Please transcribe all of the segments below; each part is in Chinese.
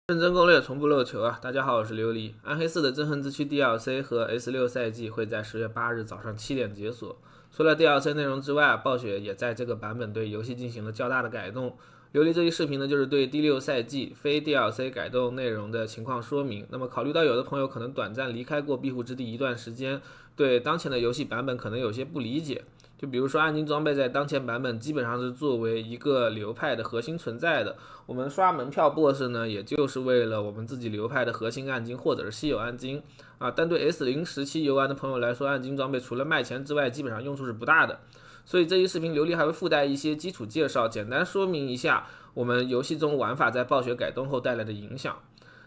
认真攻略，从不漏球啊！大家好，我是琉璃。暗黑4的憎恨之躯 DLC 和 S6赛季会在10月8日早上7点解锁。除了 DLC 内容之外，暴雪也在这个版本对游戏进行了较大的改动。琉璃这一视频呢，就是对第6赛季非 DLC 改动内容的情况说明。那么考虑到有的朋友可能短暂离开过庇护之地一段时间，对当前的游戏版本可能有些不理解。就比如说暗金装备在当前版本基本上是作为一个流派的核心存在的，我们刷门票 BOSS 呢，也就是为了我们自己流派的核心暗金或者是稀有暗金啊。但对 S0时期游玩的朋友来说，暗金装备除了卖钱之外，基本上用处是不大的。所以这一视频琉璃还会附带一些基础介绍，简单说明一下我们游戏中玩法在暴雪改动后带来的影响。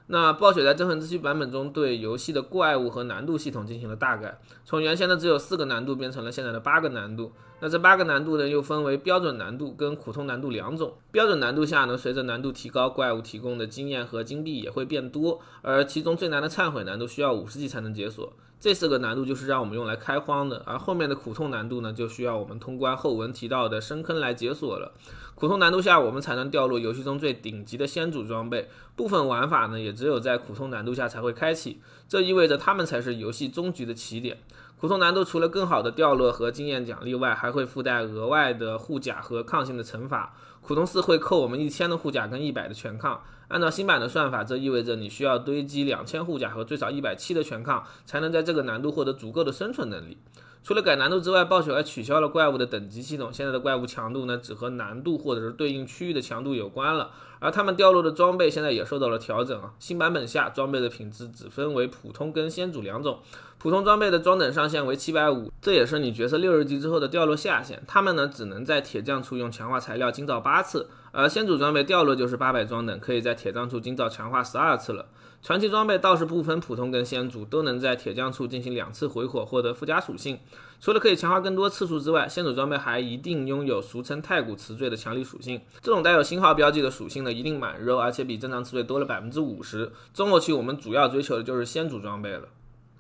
那暴雪在憎恨之躯版本中对游戏的怪物和难度系统进行了大改，从原先的只有4个难度变成了现在的8个难度。那这8个难度呢，又分为标准难度跟普通难度2种。标准难度下呢，随着难度提高，怪物提供的经验和金币也会变多，而其中最难的忏悔难度需要50级才能解锁。这4个难度就是让我们用来开荒的，而后面的苦痛难度呢，就需要我们通关后文提到的深坑来解锁了。苦痛难度下，我们才能掉落游戏中最顶级的先祖装备，部分玩法呢，也只有在苦痛难度下才会开启，这意味着他们才是游戏终局的起点。苦痛难度除了更好的掉落和经验奖励外，还会附带额外的护甲和抗性的惩罚。苦痛4会扣我们1000的护甲跟100的全抗，按照新版的算法，这意味着你需要堆积2000护甲和最少170的全抗，才能在这个难度获得足够的生存能力。除了改难度之外，暴雪还取消了怪物的等级系统，现在的怪物强度呢，只和难度或者是对应区域的强度有关了。而他们掉落的装备现在也受到了调整啊。新版本下，装备的品质只分为普通跟先祖2种，普通装备的装等上限为750，这也是你角色60级之后的掉落下限。他们呢，只能在铁匠处用强化材料精造8次，而先祖装备掉落就是800装等，可以在铁匠处精造强化12次了。传奇装备倒是不分普通跟先祖，都能在铁匠处进行2次回火获得附加属性。除了可以强化更多次数之外，先祖装备还一定拥有俗称太古词缀的强力属性，这种带有星号标记的属性呢，一定满肉，而且比正常词缀多了 50%。中后期我们主要追求的就是先祖装备了。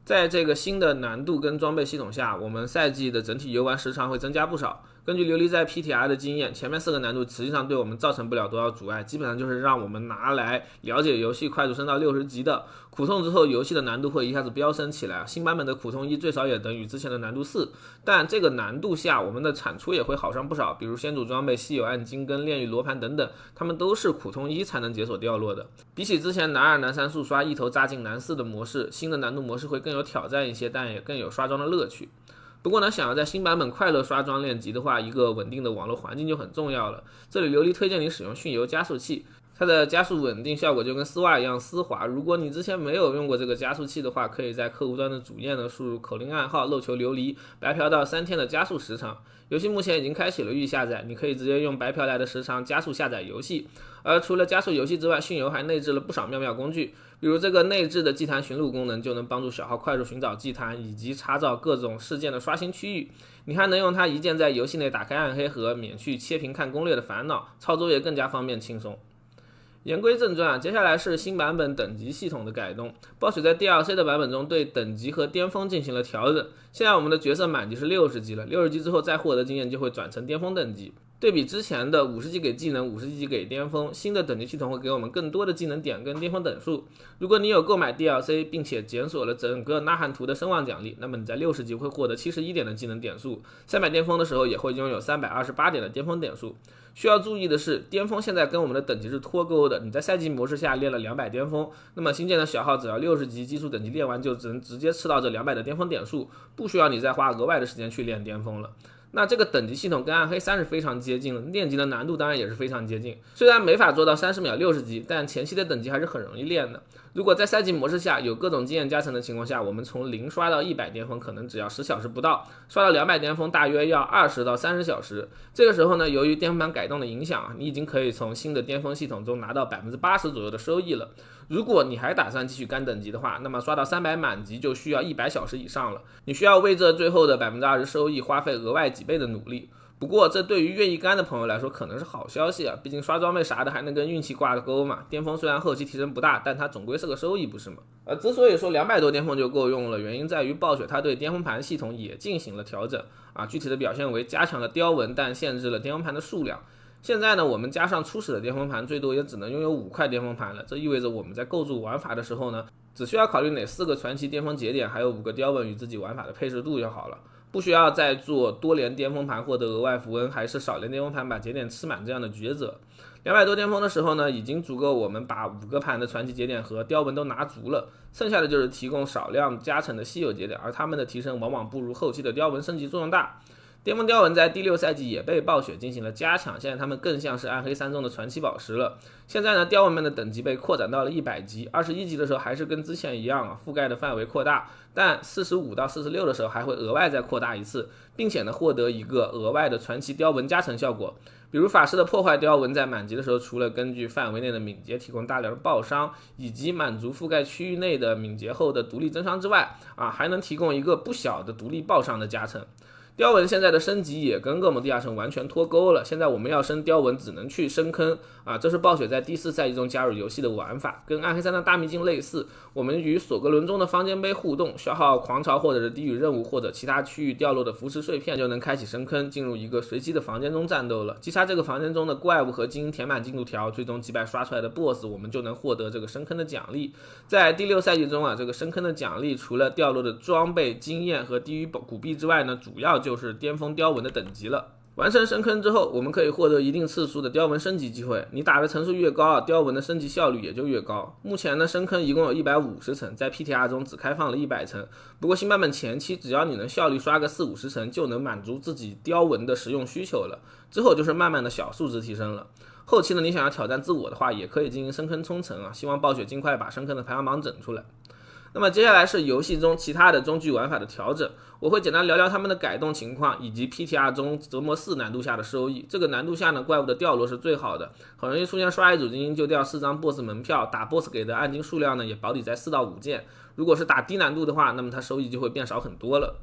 在这个新的难度跟装备系统下，我们赛季的整体游玩时长会增加不少。根据琉璃在 PTR 的经验，前面4个难度实际上对我们造成不了多少阻碍，基本上就是让我们拿来了解游戏快速升到60级的。苦痛之后，游戏的难度会一下子飙升起来，新版本的苦痛1最少也等于之前的难度4，但这个难度下我们的产出也会好上不少，比如先祖装备、稀有暗金跟炼狱罗盘等等，它们都是苦痛1才能解锁掉落的。比起之前男2男3速刷一头扎进男4的模式，新的难度模式会更有挑战一些，但也更有刷装的乐趣。不过呢，想要在新版本快乐刷装练级的话，一个稳定的网络环境就很重要了。这里琉璃推荐你使用迅游加速器，它的加速稳定效果就跟丝袜一样丝滑。如果你之前没有用过这个加速器的话，可以在客户端的主页呢输入口令暗号漏球琉璃，白嫖到3天的加速时长。游戏目前已经开启了预下载，你可以直接用白嫖来的时长加速下载游戏。而除了加速游戏之外，迅游还内置了不少妙妙工具，比如这个内置的祭坛寻路功能就能帮助小号快速寻找祭坛以及查找各种事件的刷新区域。你还能用它一键在游戏内打开暗黑盒，免去切屏看攻略的烦恼，操作也更加方便轻松。言归正传，接下来是新版本等级系统的改动。暴雪在 DLC 的版本中对等级和巅峰进行了调整，现在我们的角色满级是60级了，60级之后再获得经验就会转成巅峰等级。对比之前的50级给技能，50级给巅峰，新的等级系统会给我们更多的技能点跟巅峰等数。如果你有购买 DLC 并且检索了整个呐喊图的声望奖励，那么你在60级会获得71点的技能点数，300巅峰的时候也会拥有328点的巅峰点数。需要注意的是，巅峰现在跟我们的等级是脱钩的，你在赛季模式下练了200巅峰，那么新建的小号只要60级基础等级练完，就只能直接吃到这200的巅峰点数，不需要你再花额外的时间去练巅峰了。那这个等级系统跟暗黑3是非常接近的，练级的难度当然也是非常接近。虽然没法做到30秒60级，但前期的等级还是很容易练的。如果在赛季模式下有各种经验加成的情况下，我们从0刷到100巅峰可能只要10小时不到，刷到200巅峰大约要20到30小时。这个时候呢，由于巅峰版改动的影响，你已经可以从新的巅峰系统中拿到 80% 左右的收益了。如果你还打算继续干等级的话，那么刷到300满级就需要100小时以上了，你需要为这最后的 20% 收益花费额外几倍的努力。不过这对于愿意干的朋友来说可能是好消息啊，毕竟刷装备啥的还能跟运气挂个钩嘛。巅峰虽然后期提升不大，但它总归是个收益，不是吗？之所以说200多巅峰就够用了，原因在于暴雪它对巅峰盘系统也进行了调整啊，具体的表现为加强了雕纹，但限制了巅峰盘的数量。现在呢，我们加上初始的巅峰盘，最多也只能拥有5块巅峰盘了。这意味着我们在构筑玩法的时候呢，只需要考虑哪4个传奇巅峰节点，还有5个雕纹与自己玩法的配置度就好了，不需要再做多连巅峰盘获得额外符文，还是少连巅峰盘把节点吃满这样的抉择。200多巅峰的时候呢，已经足够我们把5个盘的传奇节点和雕纹都拿足了，剩下的就是提供少量加成的稀有节点，而它们的提升往往不如后期的雕纹升级作用大。巅峰雕纹在第6赛季也被暴雪进行了加强，现在它们更像是暗黑3中的传奇宝石了。现在呢，雕纹们的等级被扩展到了100级，21级的时候还是跟之前一样覆盖的范围扩大，但45到46的时候还会额外再扩大一次，并且呢获得一个额外的传奇雕纹加成效果。比如法师的破坏雕纹在满级的时候，除了根据范围内的敏捷提供大量的爆伤，以及满足覆盖区域内的敏捷后的独立增伤之外，还能提供一个不小的独立爆伤的加成。雕纹现在的升级也跟恶魔地下城完全脱钩了，现在我们要升雕纹只能去深坑这是暴雪在第4赛季中加入游戏的玩法，跟暗黑3的大秘境类似，我们与索格伦中的方尖碑互动，消耗狂潮或者是地狱任务或者其他区域掉落的腐蚀碎片，就能开启深坑，进入一个随机的房间中战斗了。击杀这个房间中的怪物和精英，填满进度条，最终击败刷出来的 BOSS， 我们就能获得这个深坑的奖励。在第6赛季中这个深坑的奖励除了掉落的装备、经验和地狱古币之外呢，主要就是巅峰雕纹的等级了。完成深坑之后，我们可以获得一定次数的雕纹升级机会，你打的层数越高雕纹的升级效率也就越高。目前呢，深坑一共有150层，在 PTR 中只开放了100层，不过新版本前期只要你能效率刷个40-50层，就能满足自己雕纹的实用需求了，之后就是慢慢的小数值提升了。后期呢，你想要挑战自我的话，也可以进行深坑冲层希望暴雪尽快把深坑的排行榜整出来。那么接下来是游戏中其他的中距玩法的调整，我会简单聊聊他们的改动情况，以及 PTR 中折磨4难度下的收益。这个难度下呢，怪物的掉落是最好的，很容易出现刷一组精英就掉4张 BOSS 门票，打 BOSS 给的暗金数量呢也保底在4到5件。如果是打低难度的话，那么它收益就会变少很多了。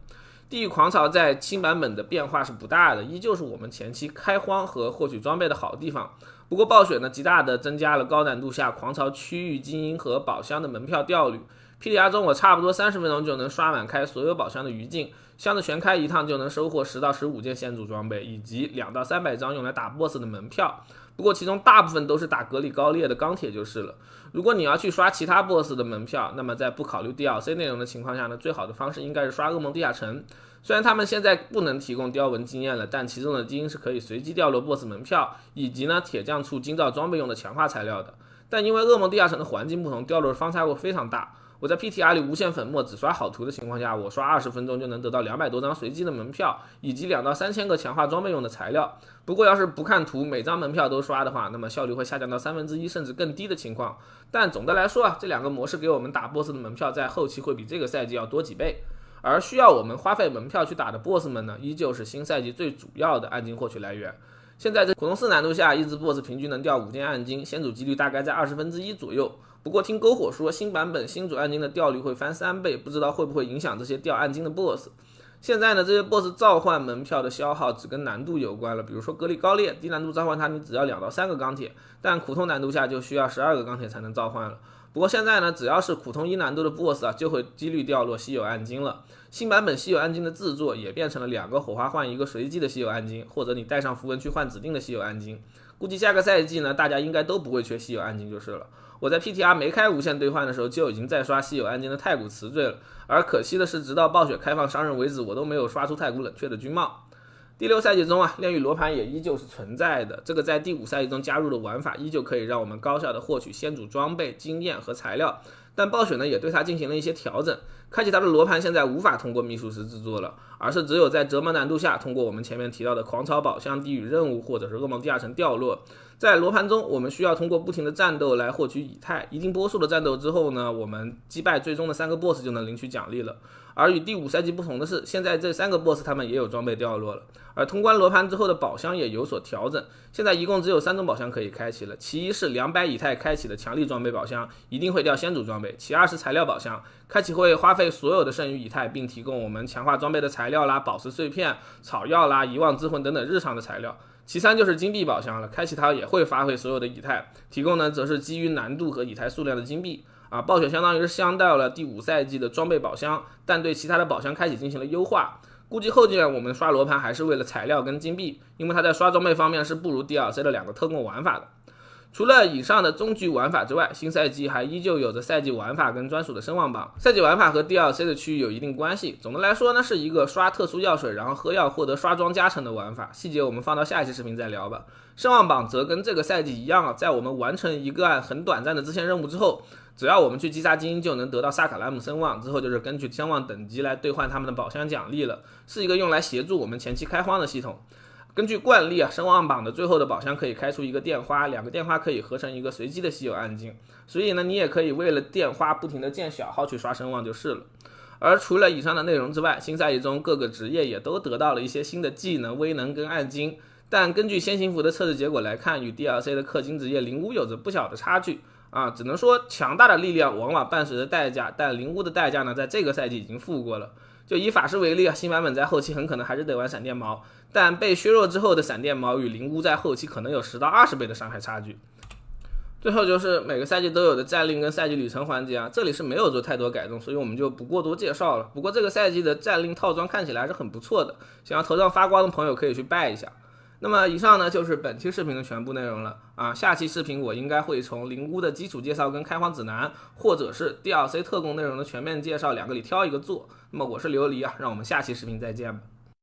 地狱狂潮在新版本的变化是不大的，依旧是我们前期开荒和获取装备的好地方。不过暴雪呢，极大的增加了高难度下狂潮区域精英和宝箱的门票掉率。PTR 中我差不多30分钟就能刷满开所有宝箱的余烬，箱子全开一趟就能收获10到15件先祖装备，以及2到300张用来打 BOSS 的门票。不过其中大部分都是打格里高列的钢铁就是了。如果你要去刷其他 BOSS 的门票，那么在不考虑 DLC 内容的情况下呢，最好的方式应该是刷噩梦地下城。虽然他们现在不能提供雕纹经验了，但其中的基因是可以随机掉落 BOSS 门票，以及呢铁匠处精造装备用的强化材料的。但因为噩梦地下城的环境不同，掉落的方差会非常大。我在 PTR 里无限粉末只刷好图的情况下，我刷20分钟就能得到200多张随机的门票，以及2到3000个强化装备用的材料。不过要是不看图，每张门票都刷的话，那么效率会下降到1/3甚至更低的情况。但总的来说这2个模式给我们打 BOSS 的门票在后期会比这个赛季要多几倍。而需要我们花费门票去打的 BOSS 们呢，依旧是新赛季最主要的暗金获取来源。现在这普通4难度下，一只 BOSS 平均能掉5件暗金，先主几率大概在1/20左右。不过听篝火说，新版本新主暗金的掉率会翻3倍，不知道会不会影响这些掉暗金的 BOSS。现在呢，这些 BOSS 召唤门票的消耗只跟难度有关了，比如说格里高列，低难度召唤它你只要2到3个钢铁，但苦痛难度下就需要12个钢铁才能召唤了。不过现在呢，只要是苦痛1难度的 BOSS 就会几率掉落稀有暗金了。新版本稀有暗金的制作也变成了2个火花换1个随机的稀有暗金，或者你带上符文去换指定的稀有暗金。估计下个赛季呢，大家应该都不会缺稀有暗金就是了。我在 PTR 没开无限兑换的时候就已经在刷稀有暗金的太古词缀了，而可惜的是，直到暴雪开放商人为止，我都没有刷出太古冷却的军帽。第6赛季中炼狱罗盘也依旧是存在的，这个在第5赛季中加入的玩法依旧可以让我们高效的获取先祖装备、经验和材料，但暴雪呢也对它进行了一些调整。开启它的罗盘现在无法通过秘术师制作了，而是只有在折磨难度下通过我们前面提到的狂潮宝箱、地狱任务或者是噩梦地下城掉落。在罗盘中，我们需要通过不停的战斗来获取以太，一定波数的战斗之后呢，我们击败最终的3个 BOSS 就能领取奖励了。而与第5赛季不同的是，现在这3个 BOSS 他们也有装备掉落了，而通关罗盘之后的宝箱也有所调整。现在一共只有3种宝箱可以开启了，其一是200以太开启的强力装备宝箱，一定会掉先主装备；其二是材料宝箱，开启会花费所有的剩余以太，并提供我们强化装备的材料啦、宝石碎片、草药啦、遗忘之魂等等日常的材料。其三就是金币宝箱了，开启它也会花费所有的以太，提供呢则是基于难度和以太数量的金币。暴雪相当于是相到了第5赛季的装备宝箱，但对其他的宝箱开启进行了优化。估计后面我们刷罗盘还是为了材料跟金币，因为它在刷装备方面是不如 DLC 的2个特供玩法的。除了以上的终局玩法之外，新赛季还依旧有着赛季玩法跟专属的声望榜。赛季玩法和 DLC 的区域有一定关系，总的来说呢，是一个刷特殊药水然后喝药获得刷装加成的玩法，细节我们放到下一期视频再聊吧。声望榜则跟这个赛季一样在我们完成一个很短暂的支线任务之后，只要我们去击杀精英就能得到萨卡兰姆声望，之后就是根据声望等级来兑换他们的宝箱奖励了，是一个用来协助我们前期开荒的系统。根据惯例声望榜的最后的宝箱可以开出一个电花，2个电花可以合成一个随机的稀有暗金，所以呢，你也可以为了电花不停的建小号去刷声望就是了。而除了以上的内容之外，新赛季中各个职业也都得到了一些新的技能、威能跟暗金，但根据先行服的测试结果来看，与 DLC 的氪金职业灵巫有着不小的差距只能说强大的力量往往伴随着代价，但灵巫的代价呢，在这个赛季已经付过了。就以法师为例新版本在后期很可能还是得玩闪电矛，但被削弱之后的闪电矛与灵巫在后期可能有10到20倍的伤害差距。最后就是每个赛季都有的战令跟赛季旅程环节这里是没有做太多改动，所以我们就不过多介绍了。不过这个赛季的战令套装看起来还是很不错的，想要头上发光的朋友可以去拜一下。那么以上呢就是本期视频的全部内容了下期视频我应该会从灵巫的基础介绍跟开荒指南，或者是 DLC 特供内容的全面介绍2个里挑一个做。那么我是琉璃让我们下期视频再见吧。